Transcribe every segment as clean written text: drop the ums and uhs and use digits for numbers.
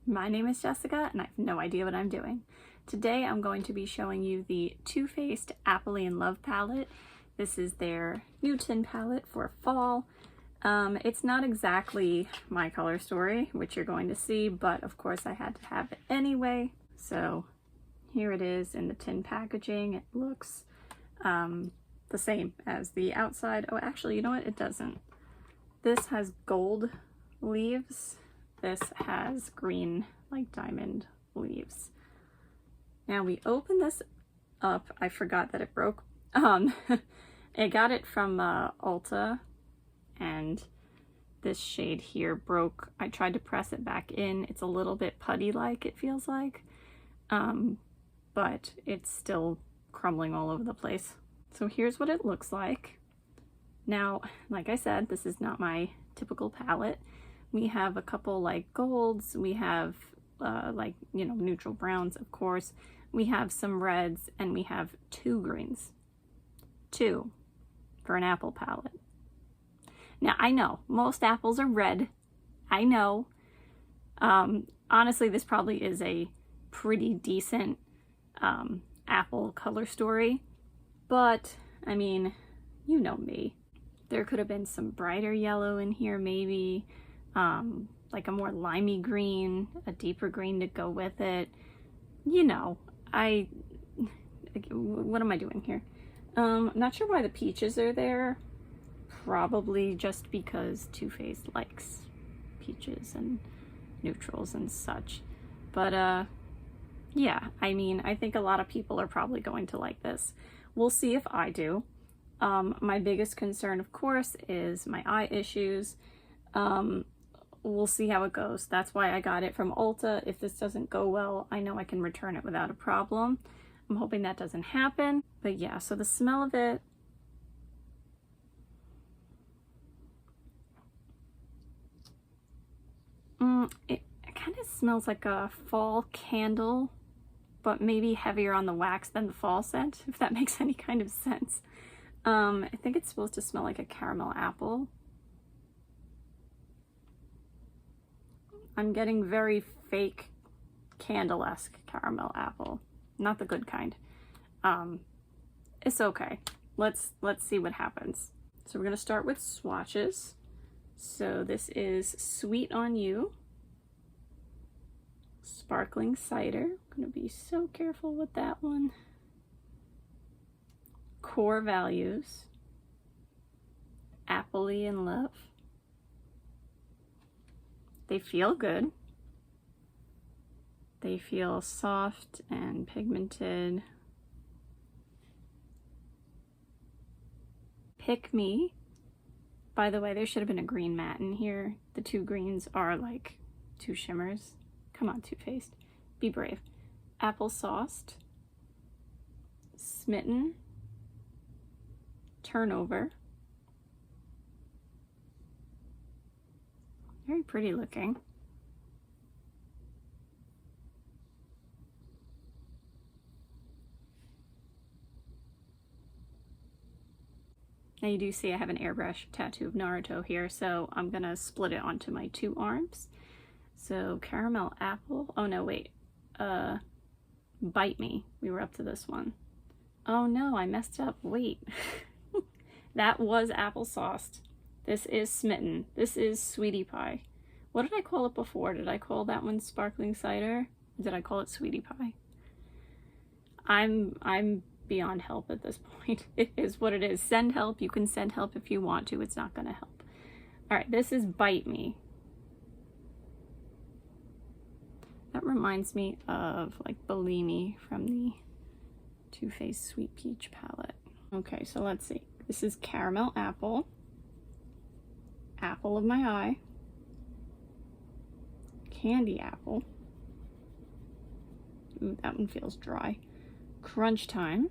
My name is Jessica and I have no idea what I'm doing. Today I'm going to be showing you the Too Faced Appley in Love palette. This is their new tin palette for fall. It's not exactly my color story, which you're going to see, but of course I had to have it anyway. So here it is in the tin packaging. It looks the same as the outside. Oh, actually, you know what? It doesn't. This has gold leaves. This has green, like diamond leaves. Now we open this up. I forgot that it broke. I got it from Ulta, and this shade here broke. I tried to press it back in. It's a little bit putty-like, it feels like, but it's still crumbling all over the place. So here's what it looks like. Now, like I said, this is not my typical palette. We have a couple like golds, we have like, you know, neutral browns, of course. We have some reds, and we have 2 greens. 2 for an apple palette. Now, I know most apples are red. I know. Honestly, this probably is a pretty decent apple color story, but I mean, you know me. There could have been some brighter yellow in here, maybe. Like a more limey green, a deeper green to go with it. You know, what am I doing here? I'm not sure why the peaches are there. Probably just because Too Faced likes peaches and neutrals and such. But yeah, I mean, I think a lot of people are probably going to like this. We'll see if I do. My biggest concern, of course, is my eye issues. We'll see how it goes. That's why I got it from Ulta. If this doesn't go well, I know I can return it without a problem. I'm hoping that doesn't happen. But yeah, so the smell of it, it kind of smells like a fall candle, but maybe heavier on the wax than the fall scent, if that makes any kind of sense. I think it's supposed to smell like a caramel apple. I'm getting very fake candle-esque caramel apple. Not the good kind. It's okay. Let's see what happens. So we're gonna start with swatches. So this is Sweet on You. Sparkling cider. I'm gonna be so careful with that one. Core Values. Appley in Love. They feel good. They feel soft and pigmented. Pick Me. By the way, there should have been a green matte in here. The 2 greens are like 2 shimmers. Come on, Too Faced. Be brave. Apple Sauced. Smitten. Turnover. Very pretty looking. Now you do see I have an airbrush tattoo of Naruto here, so I'm gonna split it onto my 2 arms. So Caramel Apple, oh no, wait, Bite Me, we were up to this one. Oh no, I messed up, wait. That was Apple Sauced. This is Smitten. This is Sweetie Pie. What did I call it before? Did I call that one Sparkling Cider? Did I call it Sweetie Pie? I'm beyond help at this point. It is what it is. Send help. You can send help if you want to. It's not going to help. All right, this is Bite Me. That reminds me of like Bellini from the Too Faced Sweet Peach palette. Okay, so let's see. This is Caramel Apple. Apple of My Eye. Candy Apple. Ooh, that one feels dry. Crunch Time.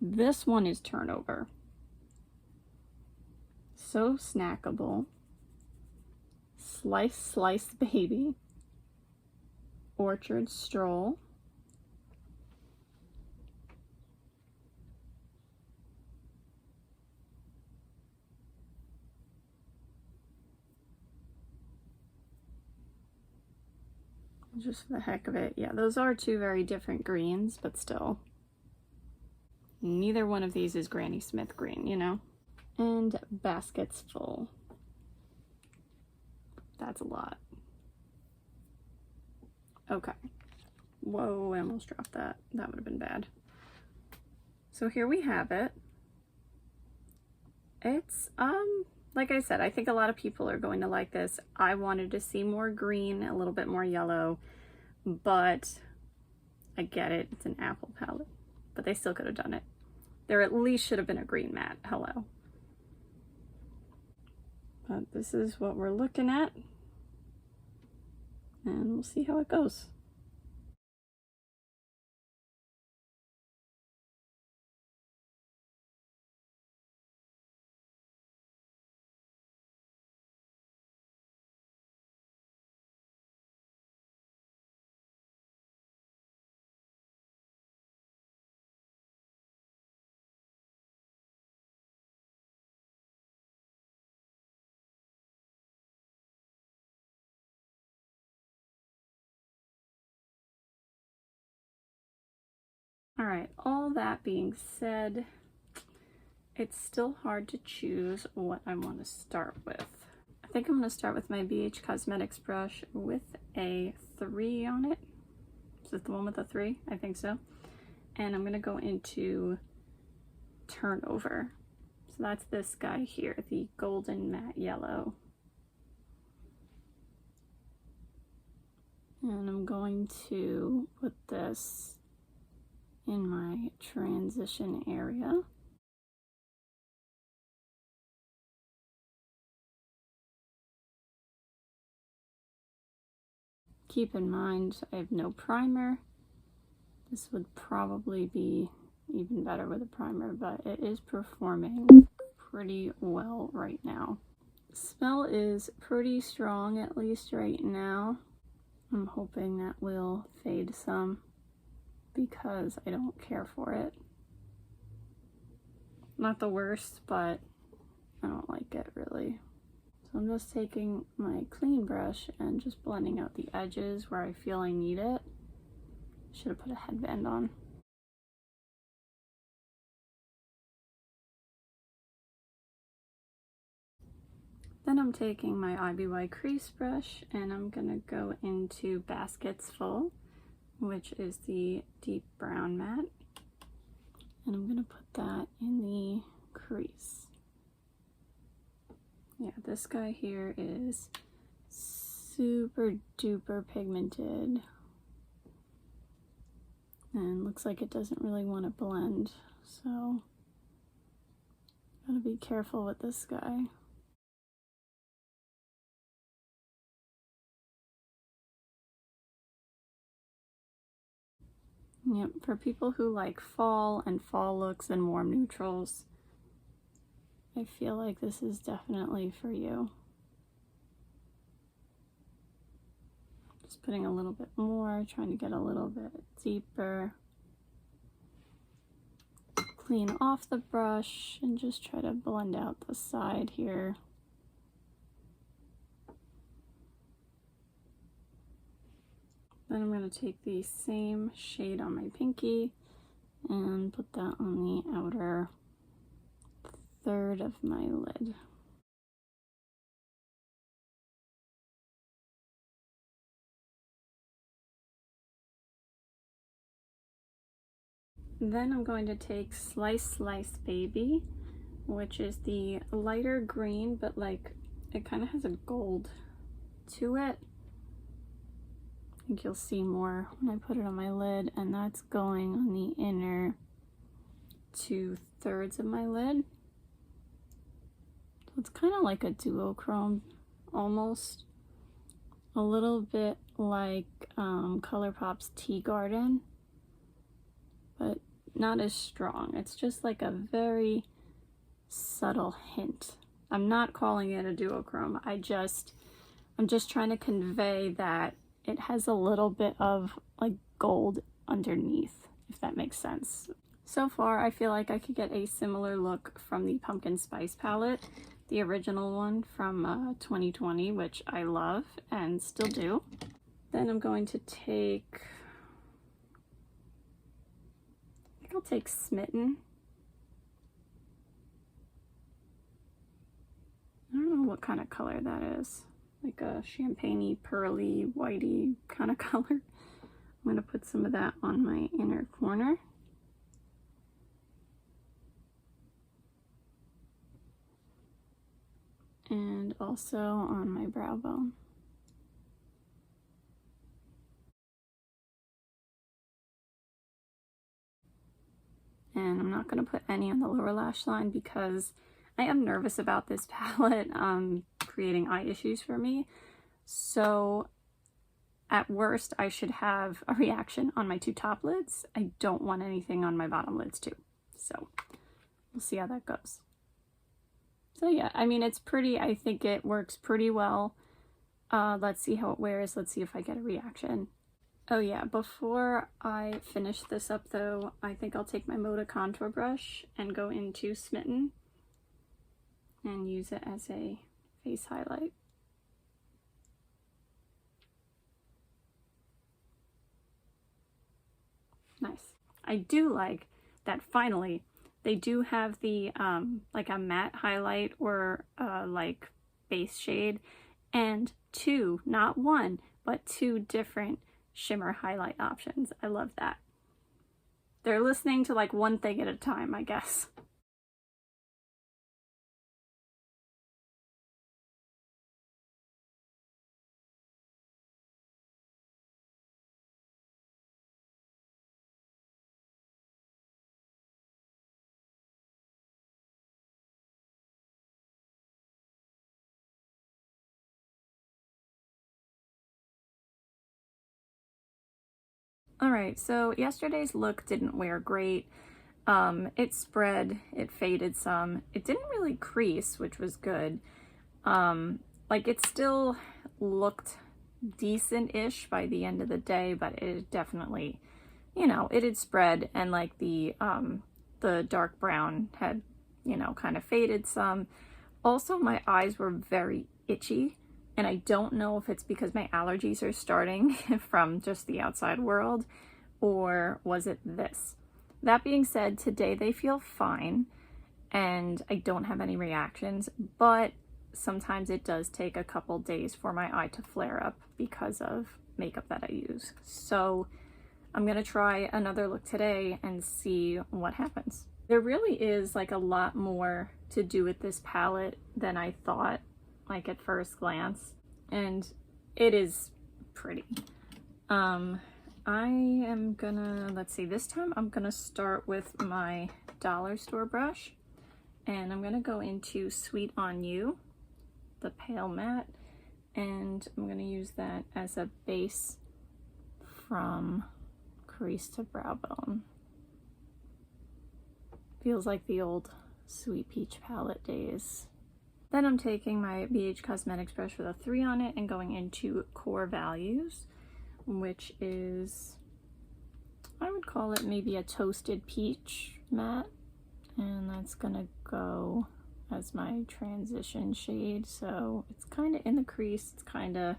This one is Turnover. So snackable. Slice Slice Baby. Orchard Stroll. Just for the heck of it. Yeah, those are two very different greens, but still. Neither one of these is Granny Smith green, you know? And Baskets Full. That's a lot. Okay. Whoa, I almost dropped that. That would have been bad. So here we have it. It's, like I said, I think a lot of people are going to like this. I wanted to see more green, a little bit more yellow, but I get it. It's an apple palette, but they still could have done it. There at least should have been a green matte. Hello. But this is what we're looking at, and we'll see how it goes. All right, all that being said, it's still hard to choose what I want to start with. I think I'm going to start with my BH Cosmetics brush with a 3 on it. Is it the one with a 3? I think so. And I'm going to go into Turnover. So that's this guy here, the Golden Matte Yellow. And I'm going to put this in my transition area. Keep in mind, I have no primer. This would probably be even better with a primer, but it is performing pretty well right now. The smell is pretty strong, at least right now. I'm hoping that will fade some because I don't care for it. Not the worst, but I don't like it really. So I'm just taking my clean brush and just blending out the edges where I feel I need it. Should have put a headband on. Then I'm taking my IBY crease brush and I'm gonna go into Baskets Full, which is the deep brown matte. And I'm gonna put that in the crease. Yeah, this guy here is super duper pigmented. And looks like it doesn't really want to blend, so gotta be careful with this guy. Yep, for people who like fall and fall looks and warm neutrals, I feel like this is definitely for you. Just putting a little bit more, trying to get a little bit deeper. Clean off the brush and just try to blend out the side here. Then I'm going to take the same shade on my pinky and put that on the outer third of my lid. Then I'm going to take Slice Slice Baby, which is the lighter green, but like it kind of has a gold to it. I think you'll see more when I put it on my lid, and that's going on the inner 2/3 of my lid. So it's kind of like a duochrome almost. A little bit like ColourPop's Tea Garden, but not as strong. It's just like a very subtle hint. I'm not calling it a duochrome. I'm just trying to convey that it has a little bit of like gold underneath, if that makes sense. So far, I feel like I could get a similar look from the Pumpkin Spice palette, the original one from 2020, which I love and still do. Then I'm going to take, I think I'll take Smitten. I don't know what kind of color that is. Like a champagne-y, pearly, whitey kind of color. I'm going to put some of that on my inner corner. And also on my brow bone. And I'm not going to put any on the lower lash line because I am nervous about this palette creating eye issues for me. So at worst, I should have a reaction on my two top lids. I don't want anything on my bottom lids too. So we'll see how that goes. So yeah, I mean, it's pretty, I think it works pretty well. Let's see how it wears. Let's see if I get a reaction. Oh yeah, before I finish this up though, I think I'll take my Moda contour brush and go into Smitten and use it as a face highlight. Nice. I do like that finally they do have the like a matte highlight or like base shade and two, not one, but two different shimmer highlight options. I love that. They're listening to like one thing at a time, I guess. Alright, so yesterday's look didn't wear great. It spread, it faded some. It didn't really crease, which was good. Like it still looked decent-ish by the end of the day, but it definitely, you know, it had spread and like the dark brown had, you know, kind of faded some. Also, my eyes were very itchy. And I don't know if it's because my allergies are starting from just the outside world, or was it this? That being said, today they feel fine, and I don't have any reactions, but sometimes it does take a couple days for my eye to flare up because of makeup that I use. So I'm gonna try another look today and see what happens. There really is like a lot more to do with this palette than I thought, like at first glance, and it is pretty. I am gonna, let's see, this time I'm gonna start with my dollar store brush, and I'm gonna go into Sweet on You, the pale matte, and I'm gonna use that as a base from crease to brow bone. Feels like the old Sweet Peach palette days. Then I'm taking my BH Cosmetics brush with a 3 on it and going into Core Values, which is, I would call it maybe a toasted peach matte. And that's gonna go as my transition shade. So it's kind of in the crease, it's kind of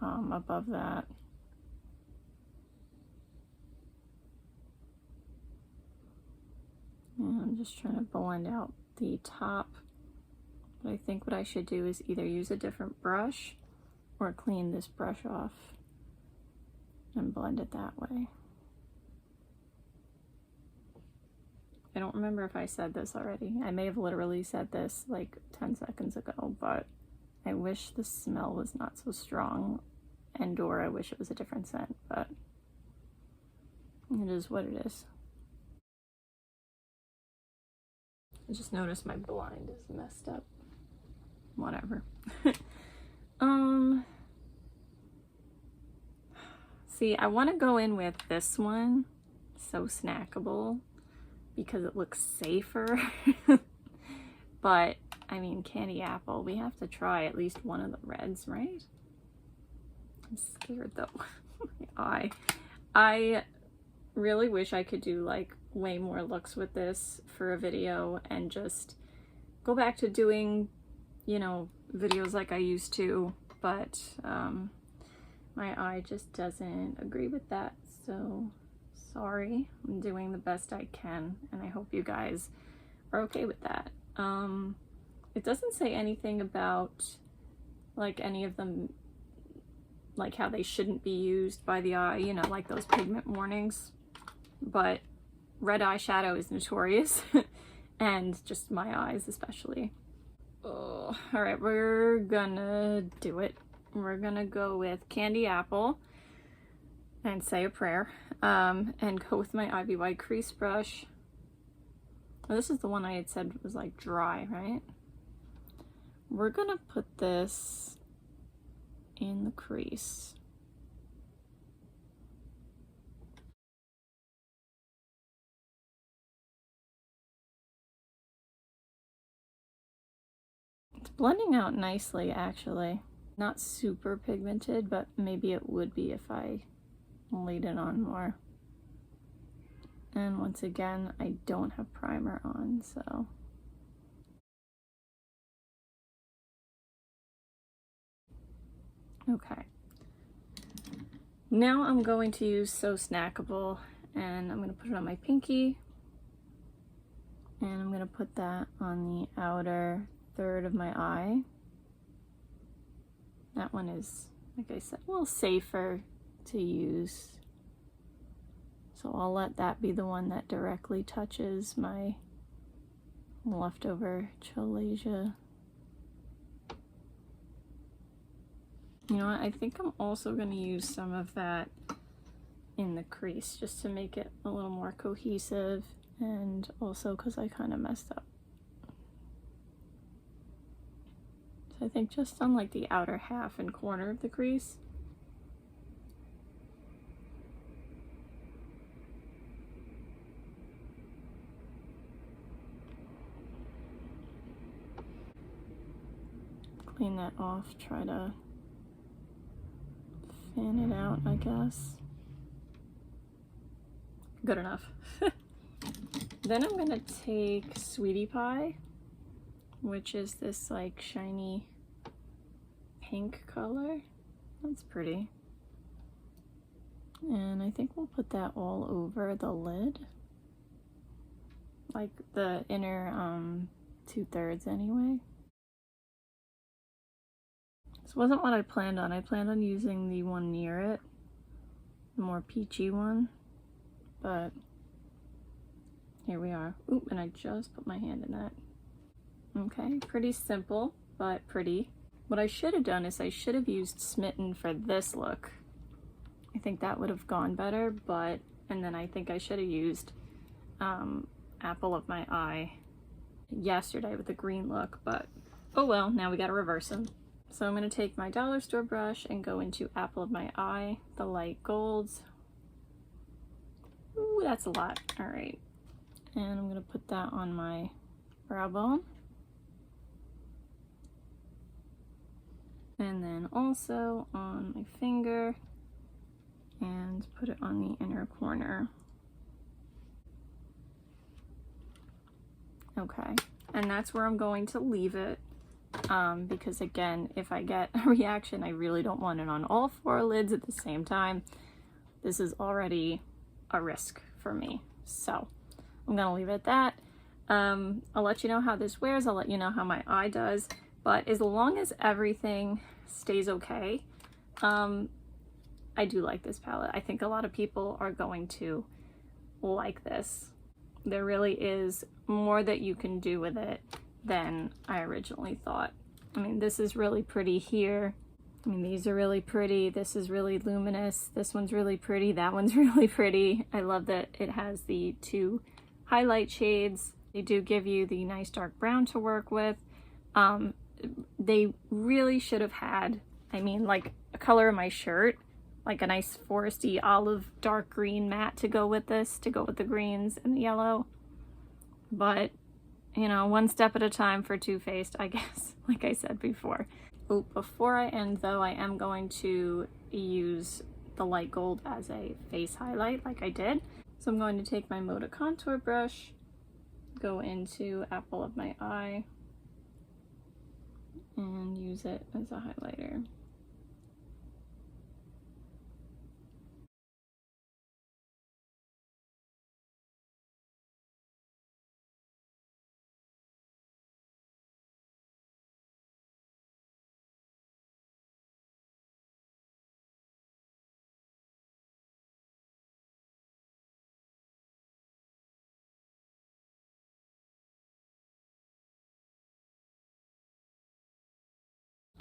above that. And I'm just trying to blend out the top. But I think what I should do is either use a different brush or clean this brush off and blend it that way. I don't remember if I said this already. I may have literally said this like 10 seconds ago, but I wish the smell was not so strong, and or I wish it was a different scent, but it is what it is. I just noticed my blind is messed up. Whatever. See, I want to go in with this one, So Snackable, because it looks safer. But I mean, candy apple, we have to try at least one of the reds, right? I'm scared though. My eye. I really wish I could do like way more looks with this for a video and just go back to doing, you know, videos like I used to, but my eye just doesn't agree with that, so sorry. I'm doing the best I can, and I hope you guys are okay with that. It doesn't say anything about like any of them, like how they shouldn't be used by the eye, you know, like those pigment warnings, but red eyeshadow is notorious and just my eyes especially. Oh, all right, we're gonna do it. We're gonna go with Candy Apple and say a prayer, and go with my Ivy White crease brush. Oh, this is the one I had said was like dry, right? We're gonna put this in the crease. It's blending out nicely, actually. Not super pigmented, but maybe it would be if I laid it on more. And once again, I don't have primer on, so. Okay. Now I'm going to use So Snackable, and I'm going to put it on my pinky. And I'm going to put that on the outer third of my eye. That one is, like I said, a little safer to use. So I'll let that be the one that directly touches my leftover chalazia. You know what, I think I'm also going to use some of that in the crease just to make it a little more cohesive, and also because I kind of messed up. So I think just on like the outer half and corner of the crease. Clean that off, try to fan it out, I guess. Good enough. Then I'm gonna take Sweetie Pie, which is this like shiny pink color. That's pretty. And I think we'll put that all over the lid. Like the inner 2/3 anyway. This wasn't what I planned on. I planned on using the one near it, the more peachy one, but here we are. Oop, and I just put my hand in that. Okay, pretty simple, but pretty. What I should have done is I should have used Smitten for this look. I think that would have gone better, but, and then I think I should have used Apple of my Eye yesterday with the green look, but oh well, now we gotta reverse them. So I'm gonna take my dollar store brush and go into Apple of my Eye, the light golds. Ooh, that's a lot. All right. And I'm gonna put that on my brow bone. And then also on my finger, and put it on the inner corner. Okay, and that's where I'm going to leave it, because again, if I get a reaction, I really don't want it on all 4 lids at the same time. This is already a risk for me, so I'm gonna leave it at that. I'll let you know how this wears, I'll let you know how my eye does, but as long as everything stays okay, I do like this palette. I think a lot of people are going to like this. There really is more that you can do with it than I originally thought. I mean, this is really pretty here. I mean, these are really pretty. This is really luminous. This one's really pretty. That one's really pretty. I love that it has the 2 highlight shades. They do give you the nice dark brown to work with. They really should have had, I mean, like a color of my shirt, like a nice foresty olive dark green matte to go with this, to go with the greens and the yellow. But, you know, one step at a time for Too Faced, I guess, like I said before. Oh, before I end though, I am going to use the light gold as a face highlight like I did. So I'm going to take my Moda contour brush, go into apple of my eye, and use it as a highlighter.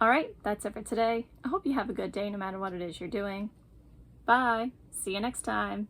Alright, that's it for today. I hope you have a good day no matter what it is you're doing. Bye! See you next time!